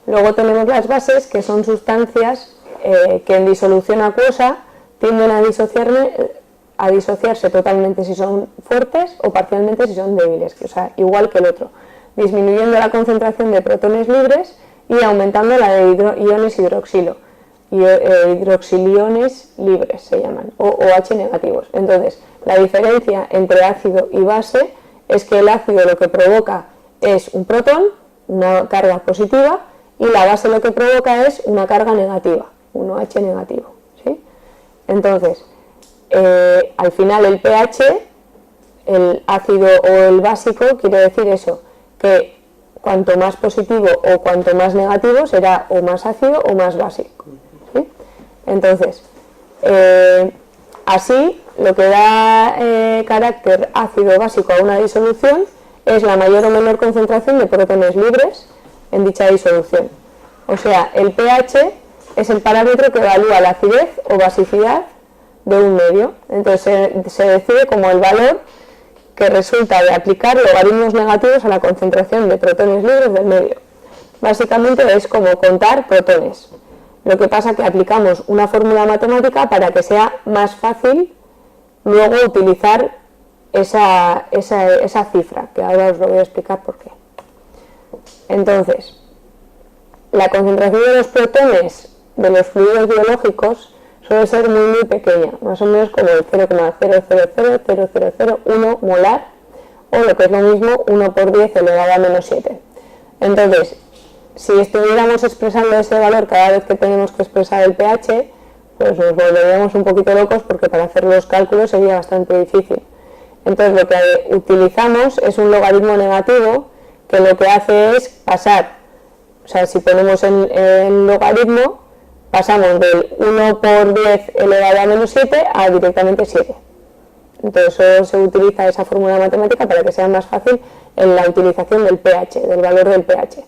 Luego tenemos las bases, que son sustancias que en disolución acuosa tienden a disociarse totalmente si son fuertes o parcialmente si son débiles, o sea, igual que el otro, disminuyendo la concentración de protones libres y aumentando la de iones hidroxilo, hidroxiliones libres se llaman, o OH negativos. Entonces, la diferencia entre ácido y base es que el ácido lo que provoca es un protón, una carga positiva, y la base lo que provoca es una carga negativa, un OH negativo, ¿sí? Entonces, al final el pH, el ácido o el básico, quiere decir eso, que cuanto más positivo o cuanto más negativo será o más ácido o más básico, ¿sí? Entonces, así lo que da carácter ácido básico a una disolución es la mayor o menor concentración de protones libres en dicha disolución. O sea, el pH es el parámetro que evalúa la acidez o basicidad de un medio. Entonces se decide como el valor que resulta de aplicar logaritmos negativos a la concentración de protones libres del medio. Básicamente es como contar protones. Lo que pasa es que aplicamos una fórmula matemática para que sea más fácil luego utilizar esa cifra, que ahora os lo voy a explicar por qué. Entonces, la concentración de los protones de los fluidos biológicos suele ser muy pequeña, más o menos como el 0,000001 molar, o lo que es lo mismo 1 por 10 elevado a menos 7. Entonces, si estuviéramos expresando ese valor cada vez que tenemos que expresar el pH, pues nos volveríamos un poquito locos porque para hacer los cálculos sería bastante difícil. Entonces lo que utilizamos es un logaritmo negativo que lo que hace es pasar, o sea, si ponemos el logaritmo, pasamos del 1 por 10 elevado a menos 7 a directamente 7. Entonces solo se utiliza esa fórmula matemática para que sea más fácil en la utilización del pH, del valor del pH.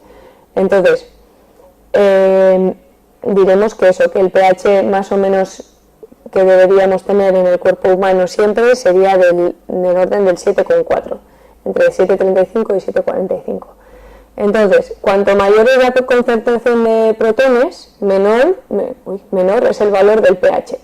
Entonces, diremos que eso, que el pH más o menos que deberíamos tener en el cuerpo humano siempre sería del orden del 7,4, entre 7,35 y 7,45. Entonces, cuanto mayor es la concentración de protones, menor es el valor del pH.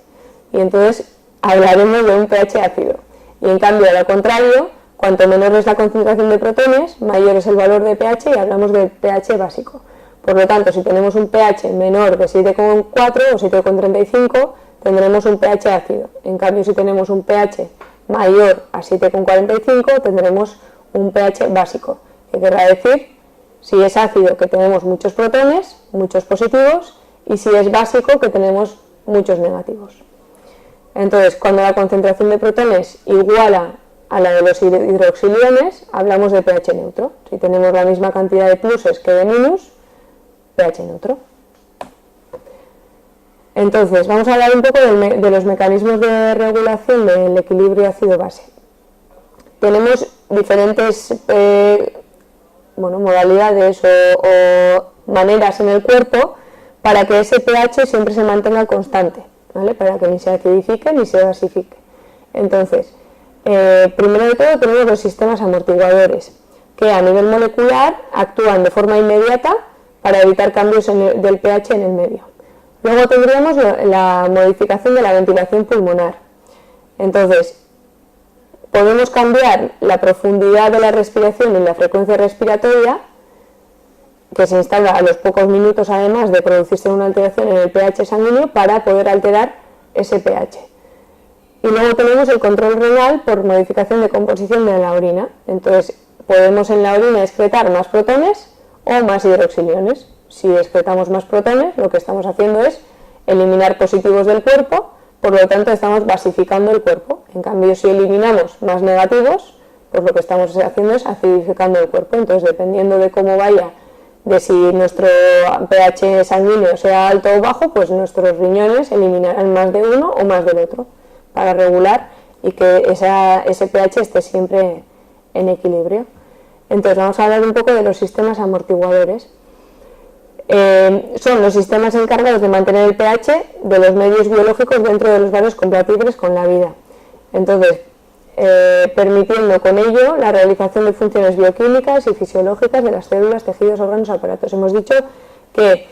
Y entonces hablaremos de un pH ácido. Y en cambio, a lo contrario, cuanto menor es la concentración de protones, mayor es el valor de pH y hablamos de pH básico. Por lo tanto, si tenemos un pH menor de 7,4 o 7,35, tendremos un pH ácido. En cambio, si tenemos un pH mayor a 7,45, tendremos un pH básico. ¿Qué querrá decir? Si es ácido, que tenemos muchos protones, muchos positivos, y si es básico, que tenemos muchos negativos. Entonces, cuando la concentración de protones iguala a la de los hidroxiliones, hablamos de pH neutro. Si tenemos la misma cantidad de pluses que de minus, pH neutro. Entonces, vamos a hablar un poco de los mecanismos de regulación del equilibrio ácido-base. Tenemos diferentes modalidades o maneras en el cuerpo para que ese pH siempre se mantenga constante, ¿vale? Para que ni se acidifique ni se basifique. Entonces, primero de todo tenemos los sistemas amortiguadores, que a nivel molecular actúan de forma inmediata para evitar cambios del pH en el medio. Luego tendríamos la modificación de la ventilación pulmonar. Entonces, podemos cambiar la profundidad de la respiración y la frecuencia respiratoria, que se instala a los pocos minutos además de producirse una alteración en el pH sanguíneo, para poder alterar ese pH. Y luego tenemos el control renal por modificación de composición de la orina. Entonces, podemos en la orina excretar más protones o más hidroxiliones. Si excretamos más protones, lo que estamos haciendo es eliminar positivos del cuerpo, por lo tanto estamos basificando el cuerpo. En cambio, si eliminamos más negativos, pues lo que estamos haciendo es acidificando el cuerpo. Entonces, dependiendo de cómo vaya, de si nuestro pH sanguíneo sea alto o bajo, pues nuestros riñones eliminarán más de uno o más del otro, para regular y que ese pH esté siempre en equilibrio. Entonces, vamos a hablar un poco de los sistemas amortiguadores. Son los sistemas encargados de mantener el pH de los medios biológicos dentro de los barrios compatibles con la vida. Entonces, permitiendo con ello la realización de funciones bioquímicas y fisiológicas de las células, tejidos, órganos, aparatos. Hemos dicho que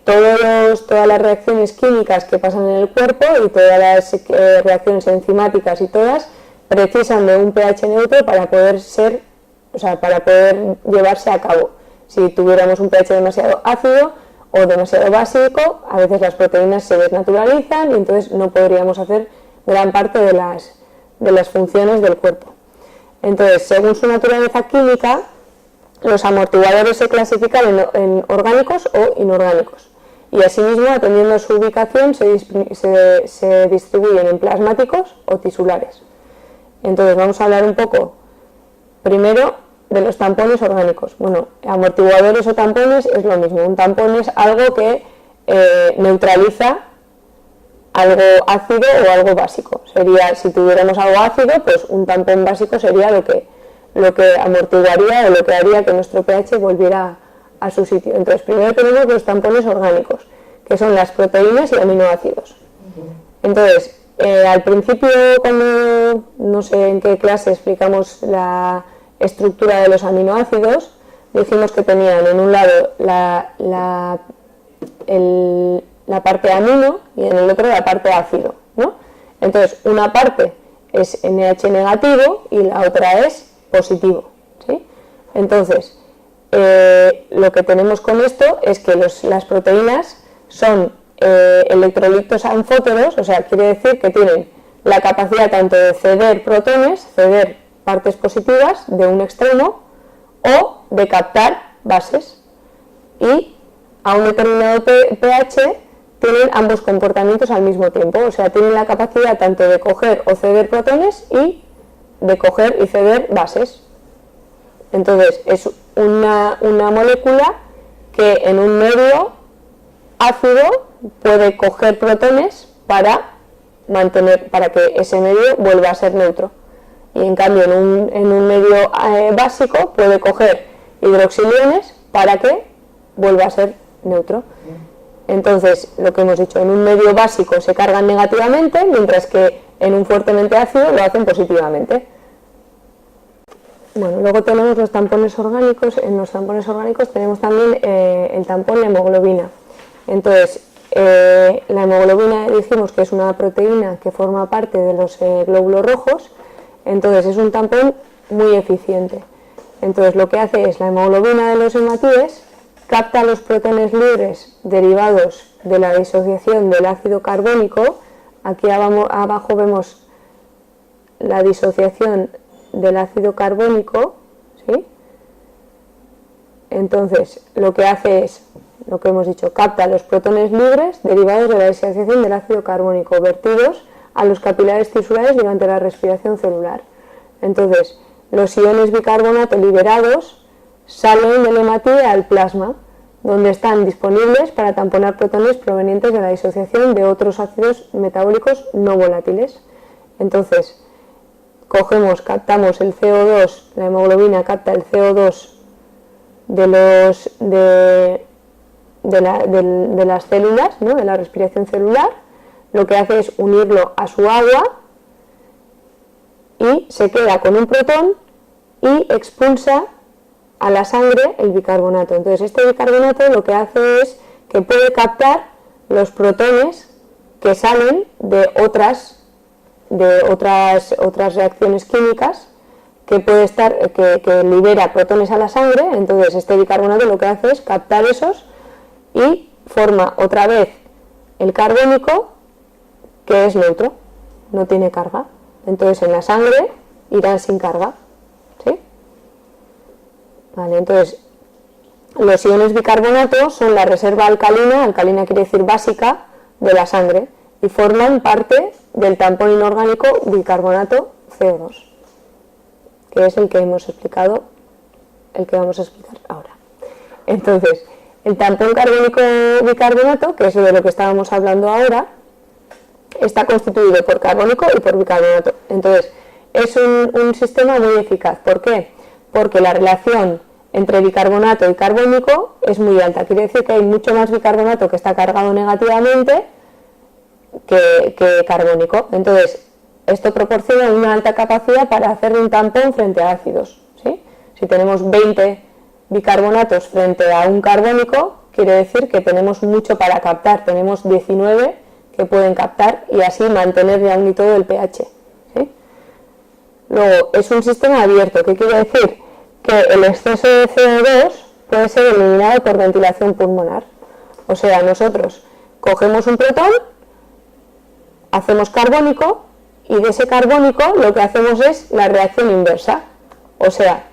todas las reacciones químicas que pasan en el cuerpo y todas las reacciones enzimáticas y todas precisan de un pH neutro para poder llevarse a cabo. Si tuviéramos un pH demasiado ácido o demasiado básico, a veces las proteínas se desnaturalizan y entonces no podríamos hacer gran parte de las funciones del cuerpo. Entonces, según su naturaleza química, los amortiguadores se clasifican en orgánicos o inorgánicos y asimismo, atendiendo a su ubicación, se distribuyen en plasmáticos o tisulares. Entonces vamos a hablar un poco primero de los tampones orgánicos. Bueno, amortiguadores o tampones es lo mismo. Un tampón es algo que neutraliza algo ácido o algo básico. Sería, si tuviéramos algo ácido, pues un tampón básico sería lo que amortiguaría o lo que haría que nuestro pH volviera a su sitio. Entonces, primero tenemos los tampones orgánicos, que son las proteínas y aminoácidos. Entonces, al principio, cuando no sé en qué clase explicamos la estructura de los aminoácidos, dijimos que tenían en un lado la parte amino y en el otro la parte ácido, ¿no? Entonces, una parte es NH negativo y la otra es positivo, ¿sí? Entonces, lo que tenemos con esto es que las proteínas son electrolitos anfóteros, o sea, quiere decir que tienen la capacidad tanto de ceder protones, ceder partes positivas de un extremo, o de captar bases. Y a un determinado pH tienen ambos comportamientos al mismo tiempo, o sea, tienen la capacidad tanto de coger o ceder protones y de coger y ceder bases. Entonces, es una molécula que en un medio ácido puede coger protones para que ese medio vuelva a ser neutro. Y en cambio, en un medio básico puede coger hidroxiliones para que vuelva a ser neutro. Entonces, lo que hemos dicho, en un medio básico se cargan negativamente, mientras que en un fuertemente ácido lo hacen positivamente. Bueno, luego tenemos los tampones orgánicos. En los tampones orgánicos tenemos también el tampón de hemoglobina. Entonces, la hemoglobina dijimos que es una proteína que forma parte de los glóbulos rojos, entonces es un tampón muy eficiente. Entonces, lo que hace es la hemoglobina de los hematíes capta los protones libres derivados de la disociación del ácido carbónico. Aquí abajo vemos la disociación del ácido carbónico, ¿sí? Entonces, lo que hace es, lo que hemos dicho, capta los protones libres derivados de la disociación del ácido carbónico vertidos a los capilares tisulares durante la respiración celular. Entonces, los iones bicarbonato liberados salen del hematíe al plasma, donde están disponibles para tamponar protones provenientes de la disociación de otros ácidos metabólicos no volátiles. Entonces, captamos el CO2, la hemoglobina capta el CO2 de las células, ¿no?, de la respiración celular, lo que hace es unirlo a su agua y se queda con un protón y expulsa a la sangre el bicarbonato. Entonces, este bicarbonato lo que hace es que puede captar los protones que salen de otras reacciones químicas que libera protones a la sangre. Entonces, este bicarbonato lo que hace es captar esos y forma otra vez el carbónico, que es neutro, no tiene carga. Entonces, en la sangre irán sin carga, ¿sí? Vale, entonces, los iones bicarbonato son la reserva alcalina quiere decir básica, de la sangre, y forman parte del tampón inorgánico bicarbonato CO2, que es el que hemos explicado, el que vamos a explicar ahora. Entonces, el tampón carbónico bicarbonato, que es de lo que estábamos hablando ahora, está constituido por carbónico y por bicarbonato. Entonces, es un sistema muy eficaz. ¿Por qué? Porque la relación entre bicarbonato y carbónico es muy alta. Quiere decir que hay mucho más bicarbonato que está cargado negativamente que carbónico. Entonces, esto proporciona una alta capacidad para hacer un tampón frente a ácidos, ¿sí? Si tenemos 20 bicarbonatos frente a un carbónico, quiere decir que tenemos mucho para captar, tenemos 19 que pueden captar y así mantener ya un y todo el pH. ¿Sí? Luego, es un sistema abierto, ¿qué quiere decir? Que el exceso de CO2 puede ser eliminado por ventilación pulmonar. O sea, nosotros cogemos un protón, hacemos carbónico y de ese carbónico lo que hacemos es la reacción inversa. O sea,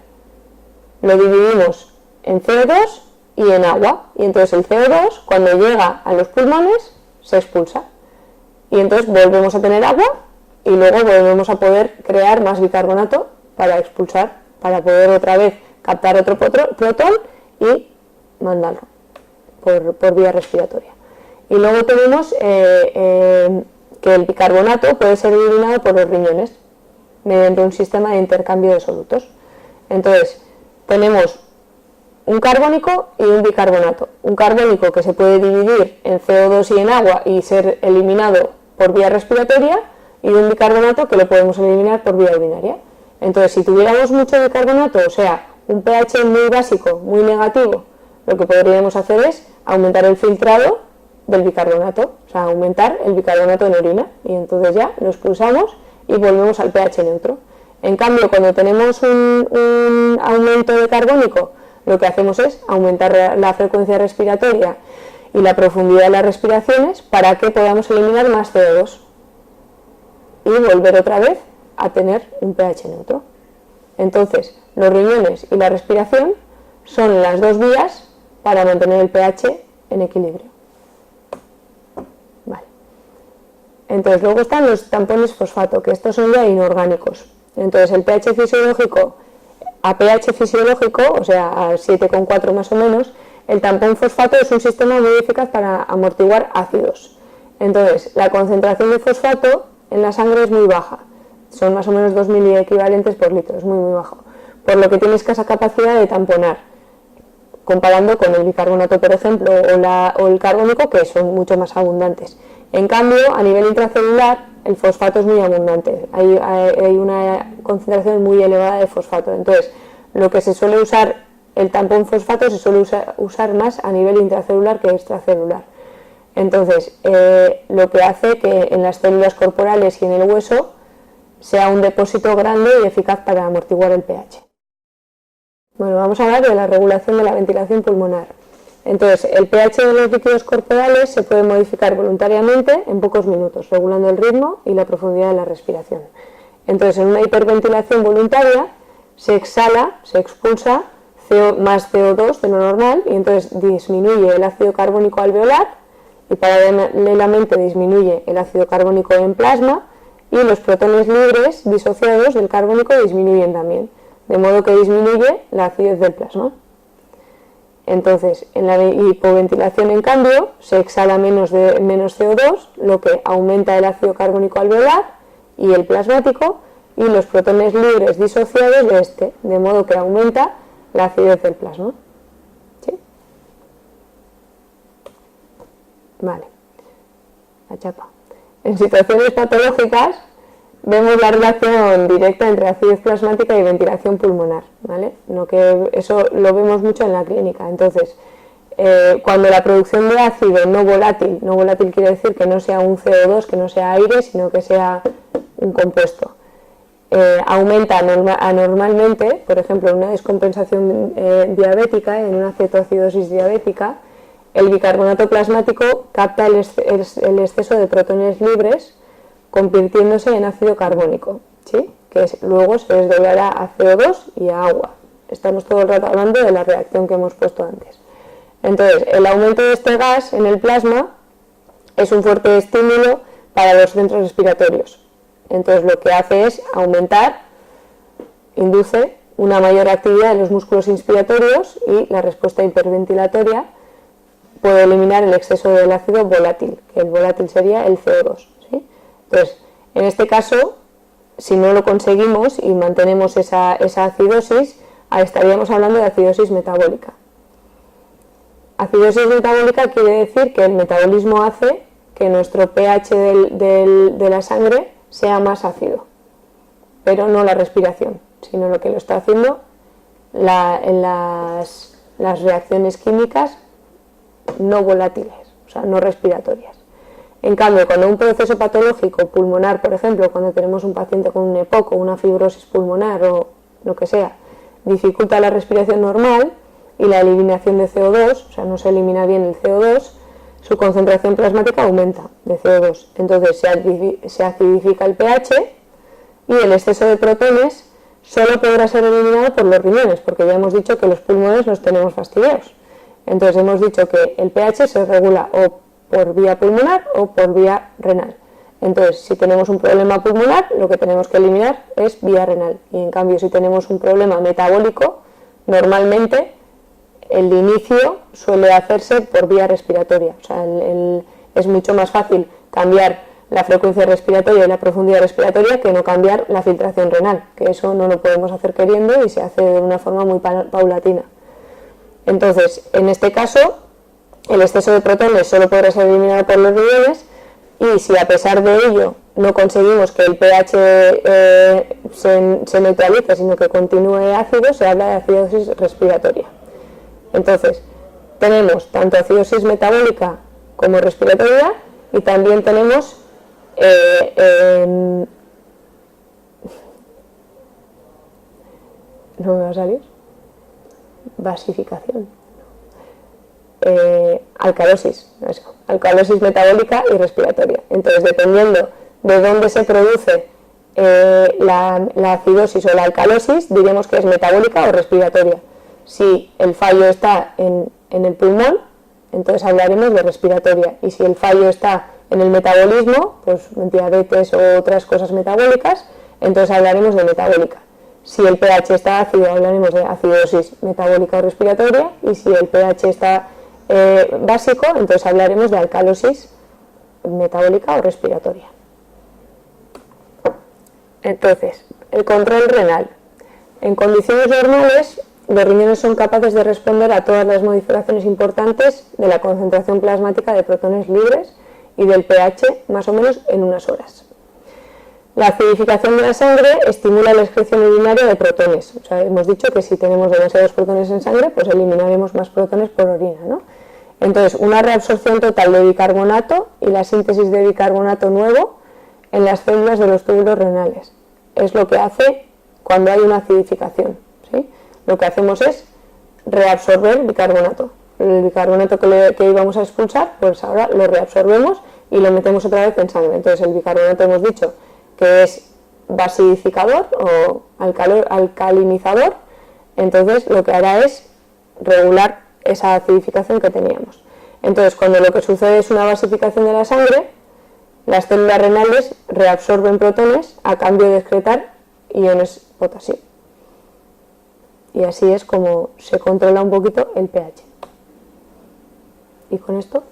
lo dividimos en CO2 y en agua. Y entonces el CO2, cuando llega a los pulmones, se expulsa. Y entonces volvemos a tener agua y luego volvemos a poder crear más bicarbonato para expulsar, para poder otra vez captar otro protón y mandarlo por vía respiratoria. Y luego tenemos que el bicarbonato puede ser eliminado por los riñones mediante un sistema de intercambio de solutos. Entonces, tenemos un carbónico y un bicarbonato. Un carbónico que se puede dividir en CO2 y en agua y ser eliminado por vía respiratoria, y un bicarbonato que lo podemos eliminar por vía urinaria. Entonces, si tuviéramos mucho bicarbonato, o sea, un pH muy básico, muy negativo, lo que podríamos hacer es aumentar el filtrado del bicarbonato, o sea, aumentar el bicarbonato en orina, y entonces ya lo expulsamos y volvemos al pH neutro. En cambio, cuando tenemos un aumento de carbónico, lo que hacemos es aumentar la frecuencia respiratoria y la profundidad de las respiraciones para que podamos eliminar más CO2 y volver otra vez a tener un pH neutro. Entonces, los riñones y la respiración son las dos vías para mantener el pH en equilibrio. Vale. Entonces, luego están los tampones fosfato, que estos son ya inorgánicos. Entonces, el pH fisiológico, a pH fisiológico, o sea, a 7,4 más o menos, el tampón fosfato es un sistema muy eficaz para amortiguar ácidos. Entonces, la concentración de fosfato en la sangre es muy baja, son más o menos 2 miliequivalentes por litro, es muy muy bajo, por lo que tiene escasa capacidad de tamponar, comparando con el bicarbonato, por ejemplo, o el carbónico, que son mucho más abundantes. En cambio, a nivel intracelular, el fosfato es muy abundante, hay una concentración muy elevada de fosfato. Entonces, lo que se suele usar, el tampón fosfato, se suele usar más a nivel intracelular que extracelular. Entonces, lo que hace que en las células corporales y en el hueso sea un depósito grande y eficaz para amortiguar el pH. Bueno, vamos a hablar de la regulación de la ventilación pulmonar. Entonces, el pH de los líquidos corporales se puede modificar voluntariamente en pocos minutos, regulando el ritmo y la profundidad de la respiración. Entonces, en una hiperventilación voluntaria se exhala, se expulsa más CO2 de lo normal y entonces disminuye el ácido carbónico alveolar y paralelamente disminuye el ácido carbónico en plasma y los protones libres disociados del carbónico disminuyen también, de modo que disminuye la acidez del plasma. Entonces, en la hipoventilación, en cambio, se exhala menos CO2, lo que aumenta el ácido carbónico alveolar y el plasmático y los protones libres disociados de este, de modo que aumenta la acidez del plasma. ¿Sí? Vale. La chapa. En situaciones patológicas vemos la relación directa entre acidez plasmática y ventilación pulmonar, ¿vale? Eso lo vemos mucho en la clínica. Entonces, cuando la producción de ácido no volátil quiere decir que no sea un CO2, que no sea aire, sino que sea un compuesto, aumenta anormalmente, por ejemplo, en una descompensación diabética, en una cetoacidosis diabética, el bicarbonato plasmático capta el exceso de protones libres, convirtiéndose en ácido carbónico, ¿sí? Que luego se desdoblará a CO2 y a agua. Estamos todo el rato hablando de la reacción que hemos puesto antes. Entonces, el aumento de este gas en el plasma es un fuerte estímulo para los centros respiratorios. Entonces, lo que hace es induce una mayor actividad en los músculos inspiratorios y la respuesta hiperventilatoria puede eliminar el exceso del ácido volátil, que el volátil sería el CO2. ¿Sí? Entonces, en este caso, si no lo conseguimos y mantenemos esa acidosis, estaríamos hablando de acidosis metabólica. Acidosis metabólica quiere decir que el metabolismo hace que nuestro pH de la sangre sea más ácido, pero no la respiración, sino lo que lo está haciendo en las reacciones químicas no volátiles, o sea, no respiratorias. En cambio, cuando un proceso patológico pulmonar, por ejemplo, cuando tenemos un paciente con un EPOC o una fibrosis pulmonar o lo que sea, dificulta la respiración normal y la eliminación de CO2, o sea, no se elimina bien el CO2, su concentración plasmática aumenta de CO2. Entonces se acidifica el pH y el exceso de protones solo podrá ser eliminado por los riñones, porque ya hemos dicho que los pulmones los tenemos fastidiados. Entonces hemos dicho que el pH se regula o por vía pulmonar o por vía renal. Entonces, si tenemos un problema pulmonar, lo que tenemos que eliminar es vía renal. Y en cambio, si tenemos un problema metabólico, normalmente el inicio suele hacerse por vía respiratoria. O sea, es mucho más fácil cambiar la frecuencia respiratoria y la profundidad respiratoria que no cambiar la filtración renal, que eso no lo podemos hacer queriendo y se hace de una forma muy paulatina. Entonces, en este caso, el exceso de protones solo podrá ser eliminado por los riñones y si a pesar de ello no conseguimos que el pH se neutralice, sino que continúe ácido, se habla de acidosis respiratoria. Entonces, tenemos tanto acidosis metabólica como respiratoria y también tenemos no me va a salir basificación, alcalosis metabólica y respiratoria. Entonces, dependiendo de dónde se produce la acidosis o la alcalosis, diremos que es metabólica o respiratoria. Si el fallo está en el pulmón, entonces hablaremos de respiratoria, y si el fallo está en el metabolismo, pues diabetes o otras cosas metabólicas, entonces hablaremos de metabólica. Si el pH está ácido, hablaremos de acidosis metabólica o respiratoria, y si el pH está básico, entonces hablaremos de alcalosis metabólica o respiratoria. Entonces, el control renal. En condiciones normales, los riñones son capaces de responder a todas las modificaciones importantes de la concentración plasmática de protones libres y del pH más o menos en unas horas. La acidificación de la sangre estimula la excreción urinaria de protones. O sea, hemos dicho que si tenemos demasiados protones en sangre, pues eliminaremos más protones por orina, ¿no? Entonces, una reabsorción total de bicarbonato y la síntesis de bicarbonato nuevo en las células de los túbulos renales. Es lo que hace cuando hay una acidificación, ¿sí? Lo que hacemos es reabsorber bicarbonato. El bicarbonato que íbamos a expulsar, pues ahora lo reabsorbemos y lo metemos otra vez en sangre. Entonces, el bicarbonato hemos dicho que es basificador o alcalinizador, entonces lo que hará es regular esa acidificación que teníamos. Entonces, cuando lo que sucede es una basificación de la sangre, las células renales reabsorben protones a cambio de excretar iones potasio. Y así es como se controla un poquito el pH. Y con esto